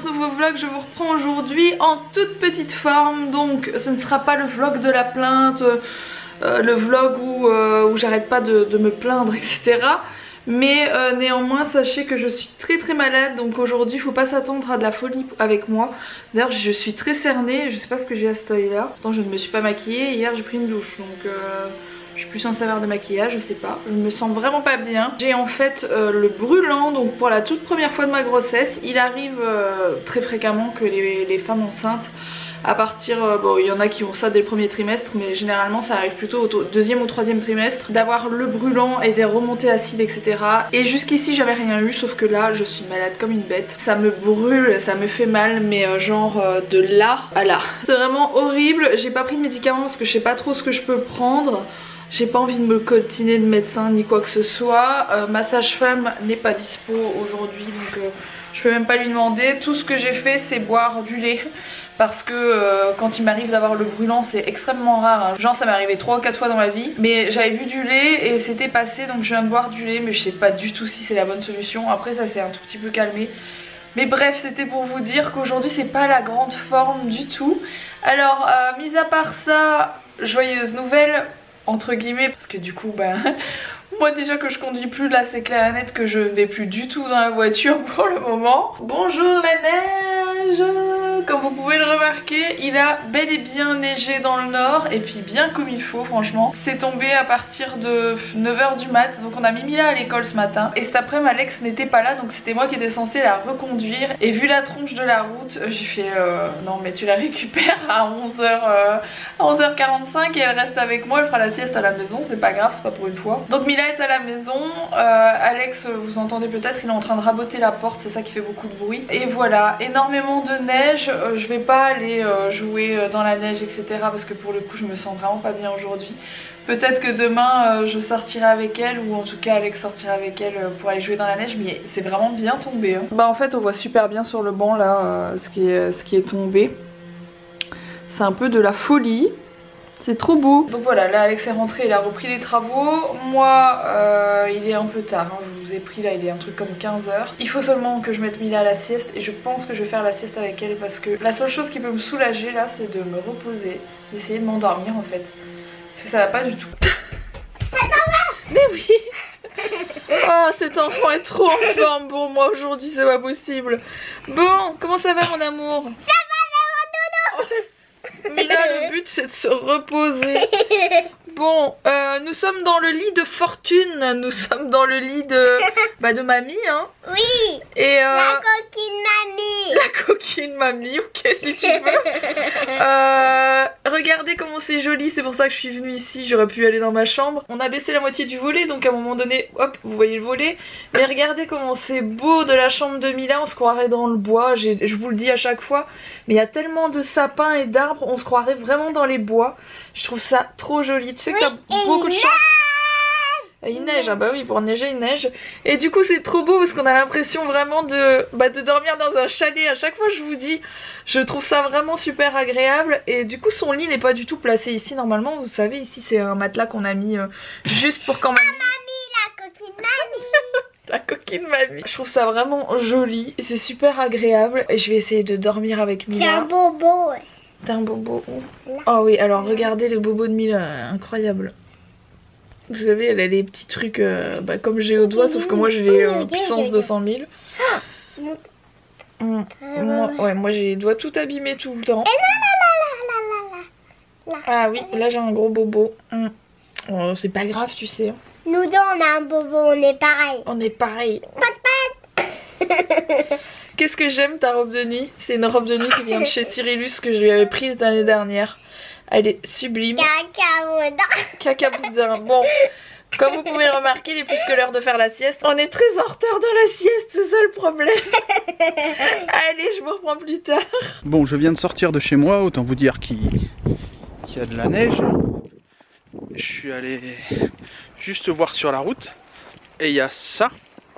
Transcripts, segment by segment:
ce nouveau vlog. Je vous reprends aujourd'hui en toute petite forme. Donc ce ne sera pas le vlog de la plainte, le vlog où j'arrête pas de me plaindre, etc. Mais néanmoins sachez que je suis très malade. Donc aujourd'hui il faut pas s'attendre à de la folie avec moi. D'ailleurs je suis très cernée, je sais pas ce que j'ai à cet œil là. Pourtant je ne me suis pas maquillée, hier j'ai pris une douche. Donc je suis plus en saveur de maquillage, je sais pas. Je me sens vraiment pas bien. J'ai en fait le brûlant, donc pour la toute première fois de ma grossesse. Il arrive très fréquemment que les femmes enceintes, à partir, bon il y en a qui ont ça dès le premier trimestre, mais généralement ça arrive plutôt au deuxième ou troisième trimestre, d'avoir le brûlant et des remontées acides, etc. Et jusqu'ici j'avais rien eu, sauf que là je suis malade comme une bête. Ça me brûle, ça me fait mal, mais genre de là à là. C'est vraiment horrible. J'ai pas pris de médicaments parce que je sais pas trop ce que je peux prendre. J'ai pas envie de me coltiner de médecin ni quoi que ce soit. Ma sage-femme n'est pas dispo aujourd'hui, donc je peux même pas lui demander. Tout ce que j'ai fait c'est boire du lait. Parce que quand il m'arrive d'avoir le brûlant, c'est extrêmement rare, hein. Genre ça m'est arrivé 3 ou 4 fois dans ma vie. Mais j'avais bu du lait et c'était passé, donc je viens de boire du lait. Mais je sais pas du tout si c'est la bonne solution. Après ça s'est un tout petit peu calmé. Mais bref, c'était pour vous dire qu'aujourd'hui c'est pas la grande forme du tout. Alors mis à part ça, joyeuse nouvelle entre guillemets, parce que du coup bah moi déjà que je conduis plus, là c'est clair et net que je vais plus du tout dans la voiture pour le moment. Bonjour la neige. Comme vous pouvez le remarquer, il a bel et bien neigé dans le nord, et puis bien comme il faut franchement. C'est tombé à partir de 9 h du mat, donc on a mis Mila à l'école ce matin. Et cet après-midi Alex n'était pas là, donc c'était moi qui étais censée la reconduire. Et vu la tronche de la route, j'ai fait non mais tu la récupères à 11h45 et elle reste avec moi, elle fera la sieste à la maison, c'est pas grave, c'est pas pour une fois. Donc Mila est à la maison, Alex vous entendez peut-être, il est en train de raboter la porte, c'est ça qui fait beaucoup de bruit. Et voilà, énormément de neige. Je vais pas aller jouer dans la neige, etc. parce que pour le coup je me sens vraiment pas bien aujourd'hui. Peut-être que demain je sortirai avec elle, ou en tout cas Alex sortira avec elle pour aller jouer dans la neige, mais c'est vraiment bien tombé, hein. Bah en fait on voit super bien sur le banc là ce qui est tombé. C'est un peu de la folie. C'est trop beau. Donc voilà, là Alex est rentré, il a repris les travaux. Moi il est un peu tard, hein. Je vous ai pris là, il est un truc comme 15 h. Il faut seulement que je mette Mila à la sieste, et je pense que je vais faire la sieste avec elle, parce que la seule chose qui peut me soulager là c'est de me reposer, d'essayer de m'endormir en fait. Parce que ça va pas du tout. Mais oui. Oh cet enfant est trop en forme pour moi aujourd'hui, c'est pas possible. Bon, comment ça va mon amour? Ça va mon doudou. Mais là le but c'est de se reposer. Bon, nous sommes dans le lit de fortune, nous sommes dans le lit de mamie, hein. Oui. Et la coquine mamie. La coquine mamie, ok si tu veux. Regardez comment c'est joli, c'est pour ça que je suis venue ici, j'aurais pu aller dans ma chambre. On a baissé la moitié du volet, donc à un moment donné, hop, vous voyez le volet. Mais regardez comment c'est beau de la chambre de Mila, on se croirait dans le bois, je vous le dis à chaque fois. Mais il y a tellement de sapins et d'arbres, on se croirait vraiment dans les bois. Je trouve ça trop joli. Tu sais que t'as beaucoup de chance. Il neige, ah bah oui, pour neiger il neige. Et du coup c'est trop beau parce qu'on a l'impression vraiment de dormir dans un chalet. À chaque fois je vous dis, je trouve ça vraiment super agréable. Et du coup son lit n'est pas du tout placé ici normalement. Vous savez, ici c'est un matelas qu'on a mis juste pour quand mamie... la coquine mamie. La coquine mamie. Je trouve ça vraiment joli, c'est super agréable. Et je vais essayer de dormir avec Mila. C'est un bobo. T'as un bobo. Oh oui, alors regardez le bobo de Mila, incroyable. Vous savez, elle a les petits trucs comme j'ai au doigt, sauf que moi j'ai les puissance 200 000. Moi j'ai les doigts tout abîmés tout le temps. Ah oui, là j'ai un gros bobo. Oh, c'est pas grave, tu sais. Nous deux on a un bobo, on est pareil. On est pareil. Qu'est-ce que j'aime ta robe de nuit? C'est une robe de nuit qui vient de chez Cyrillus que je lui avais prise l'année dernière. Elle est sublime. Cacaboudin. Bon, comme vous pouvez remarquer, il est plus que l'heure de faire la sieste. On est très en retard dans la sieste, c'est ça le problème. Allez, je vous reprends plus tard. Bon, je viens de sortir de chez moi, autant vous dire qu'il y a de la neige. Je suis allé juste voir sur la route et il y a ça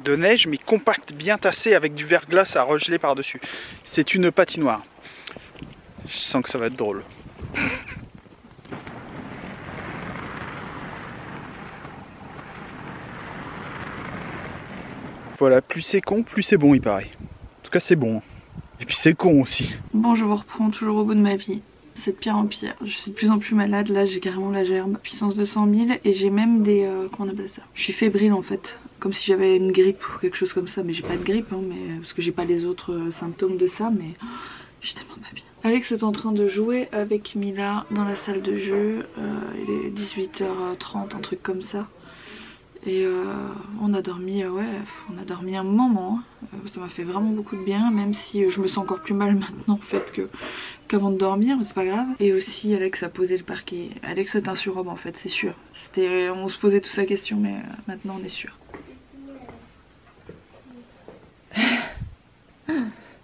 de neige, mais compacte, bien tassé, avec du verglas à regeler par-dessus. C'est une patinoire. Je sens que ça va être drôle. Voilà, plus c'est con, plus c'est bon il paraît. En tout cas c'est bon. Et puis c'est con aussi. Bon, je vous reprends toujours au bout de ma vie. C'est de pire en pire. Je suis de plus en plus malade. Là, j'ai carrément la gerbe. Puissance 200 000. Et j'ai même des... comment on appelle ça? Je suis fébrile en fait. Comme si j'avais une grippe ou quelque chose comme ça. Mais j'ai pas de grippe, hein, mais... parce que j'ai pas les autres symptômes de ça. Mais je suis tellement pas bien. Alex est en train de jouer avec Mila dans la salle de jeu. Il est 18h30, un truc comme ça. Et on a dormi, ouais, on a dormi un moment. Ça m'a fait vraiment beaucoup de bien, même si je me sens encore plus mal maintenant en fait qu'avant de dormir, mais c'est pas grave. Et aussi Alex a posé le parquet. Alex est un surhomme en fait, c'est sûr. On se posait tous la question, mais maintenant on est sûr.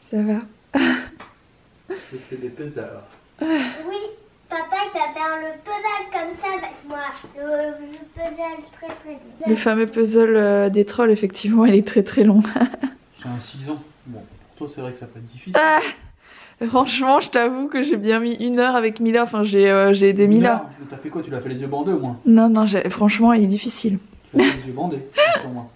Ça va? Je fais des puzzles. Oui, papa il va faire le puzzle comme ça avec moi. Le puzzle très dur. Le fameux puzzle des trolls, effectivement, il est très très long. J'ai un 6 ans. Bon, pour toi c'est vrai que ça peut être difficile. Ah, franchement, je t'avoue que j'ai bien mis 1 heure avec Mila. Enfin, j'ai aidé Mila. T'as fait quoi? Tu l'as fait les yeux bandés au moins? Non, non, franchement, il est difficile. Tu l'as fait les yeux bandés, sur moi.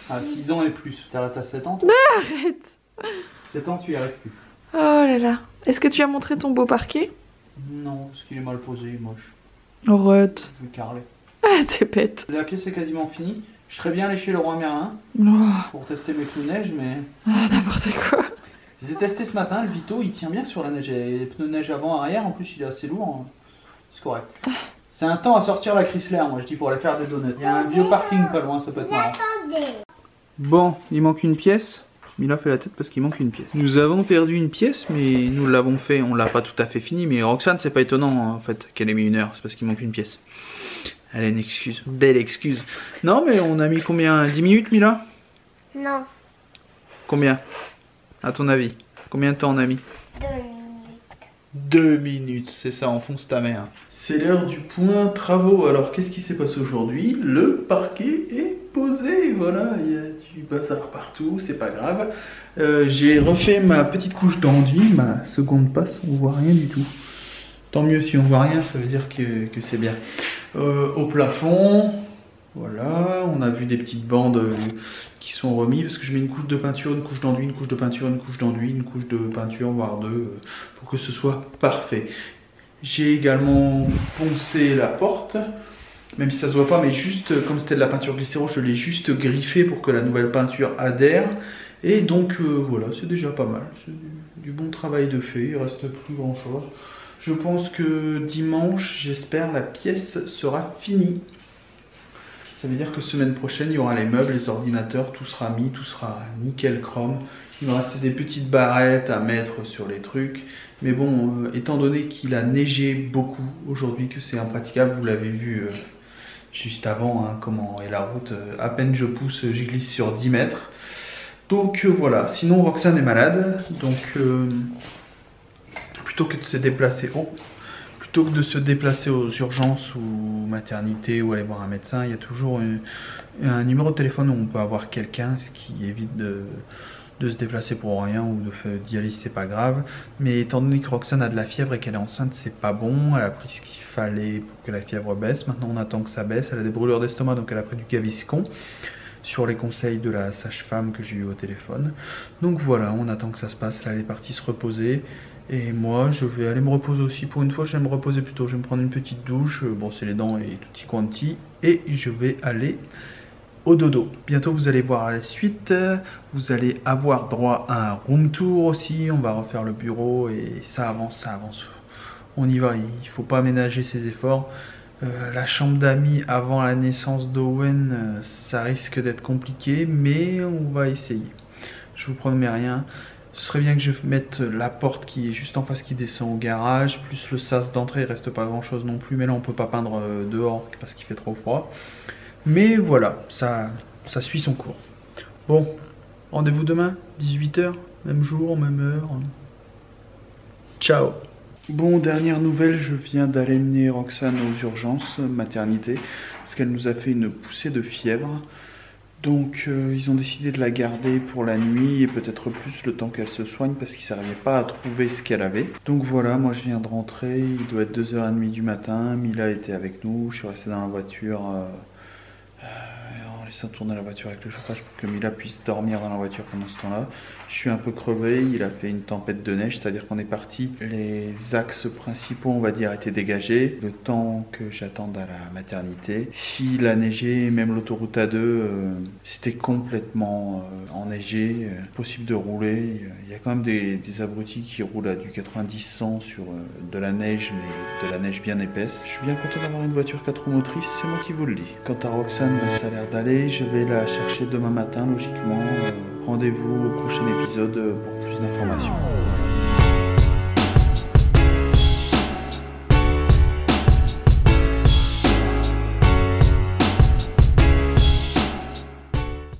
À 6 ans et plus. T'as 7 ans toi? Arrête. 7 ans tu y arrives plus. Oh là là. Est-ce que tu as montré ton beau parquet? Non, parce qu'il est mal posé, il est moche. Arrête. Je vais carler. Ah, t'es bête. La pièce est quasiment finie. Je serais bien allé chez le roi Merlin Oh, pour tester mes pneus neige, mais... n'importe quoi. Je les ai testés ce matin, le Vito il tient bien sur la neige. Il y a les pneus neige avant, arrière, en plus il est assez lourd. C'est correct. C'est un temps à sortir la Chrysler, moi je dis, pour aller faire des donuts. Il y a un vieux parking pas loin, ça peut être marrant. Attendez. Bon, il manque une pièce. Mila fait la tête parce qu'il manque une pièce. Nous avons perdu une pièce, mais nous l'avons fait. On l'a pas tout à fait fini, mais Roxane, c'est pas étonnant en fait qu'elle ait mis 1 heure. C'est parce qu'il manque une pièce. Elle a une excuse, belle excuse. Non, mais on a mis combien? 10 minutes, Mila? Non, Combien? À ton avis? Combien de temps on a mis? 2 minutes. 2 minutes, c'est ça, enfonce ta mère. C'est l'heure du point travaux. Alors, qu'est-ce qui s'est passé aujourd'hui? Le parquet est posé, voilà, il y a du bazar partout, c'est pas grave. J'ai refait ma petite couche d'enduit, ma seconde passe, on voit rien du tout. Tant mieux si on voit rien, ça veut dire que c'est bien. Au plafond, voilà, on a vu des petites bandes qui sont remises parce que je mets une couche de peinture, une couche d'enduit, une couche de peinture, une couche d'enduit, une couche de peinture, voire deux, pour que ce soit parfait. J'ai également poncé la porte, même si ça se voit pas, mais juste comme c'était de la peinture glycéro, je l'ai juste griffé pour que la nouvelle peinture adhère. Et donc voilà, c'est déjà pas mal, c'est du bon travail de fait, il reste plus grand chose. Je pense que dimanche, j'espère, la pièce sera finie. Ça veut dire que semaine prochaine, il y aura les meubles, les ordinateurs, tout sera mis, tout sera nickel chrome. Il me reste des petites barrettes à mettre sur les trucs. Mais bon, étant donné qu'il a neigé beaucoup aujourd'hui, que c'est impraticable, vous l'avez vu juste avant, hein, comment est la route. À peine je pousse, je glisse sur 10 mètres. Donc voilà, sinon Roxane est malade, donc plutôt que de se déplacer... Plutôt que de se déplacer aux urgences ou maternité ou aller voir un médecin, il y a toujours un numéro de téléphone où on peut avoir quelqu'un, ce qui évite de se déplacer pour rien ou de faire dialyse, c'est pas grave. Mais étant donné que Roxane a de la fièvre et qu'elle est enceinte, c'est pas bon. Elle a pris ce qu'il fallait pour que la fièvre baisse. Maintenant on attend que ça baisse. Elle a des brûlures d'estomac, donc elle a pris du Gaviscon sur les conseils de la sage-femme que j'ai eu au téléphone. Donc voilà, on attend que ça se passe. Là elle est partie se reposer. Et moi, je vais aller me reposer aussi. Pour une fois, je vais me reposer plutôt. Je vais me prendre une petite douche, brosser les dents et tutti quanti. Et je vais aller au dodo. Bientôt, vous allez voir la suite. Vous allez avoir droit à un room tour aussi. On va refaire le bureau et ça avance, ça avance. On y va, il ne faut pas ménager ses efforts. La chambre d'amis avant la naissance d'Owen, ça risque d'être compliqué, mais on va essayer. Je vous promets rien. Ce serait bien que je mette la porte qui est juste en face qui descend au garage, plus le sas d'entrée, il reste pas grand chose non plus, mais là on peut pas peindre dehors parce qu'il fait trop froid. Mais voilà, ça suit son cours. Bon, rendez-vous demain, 18 h, même jour, même heure. Ciao. Bon, dernière nouvelle, je viens d'aller mener Roxane aux urgences, maternité, parce qu'elle nous a fait une poussée de fièvre. Donc ils ont décidé de la garder pour la nuit et peut-être plus le temps qu'elle se soigne parce qu'ils n'arrivaient pas à trouver ce qu'elle avait. Donc voilà, moi je viens de rentrer, il doit être 2h30 du matin, Mila était avec nous, je suis resté dans la voiture, on laissé tourner la voiture avec le chauffage pour que Mila puisse dormir dans la voiture pendant ce temps-là. Je suis un peu crevé, il a fait une tempête de neige, c'est-à-dire qu'on est parti, les axes principaux on va dire étaient dégagés, le temps que j'attende à la maternité. Il a neigé, même l'autoroute A2, c'était complètement enneigé, possible de rouler. Il y a quand même des abrutis qui roulent à du 90-100 sur de la neige, mais de la neige bien épaisse. Je suis bien content d'avoir une voiture 4 roues motrices, c'est moi qui vous le dis. Quant à Roxane, ça a l'air d'aller, je vais la chercher demain matin logiquement. Rendez-vous au prochain épisode pour plus d'informations.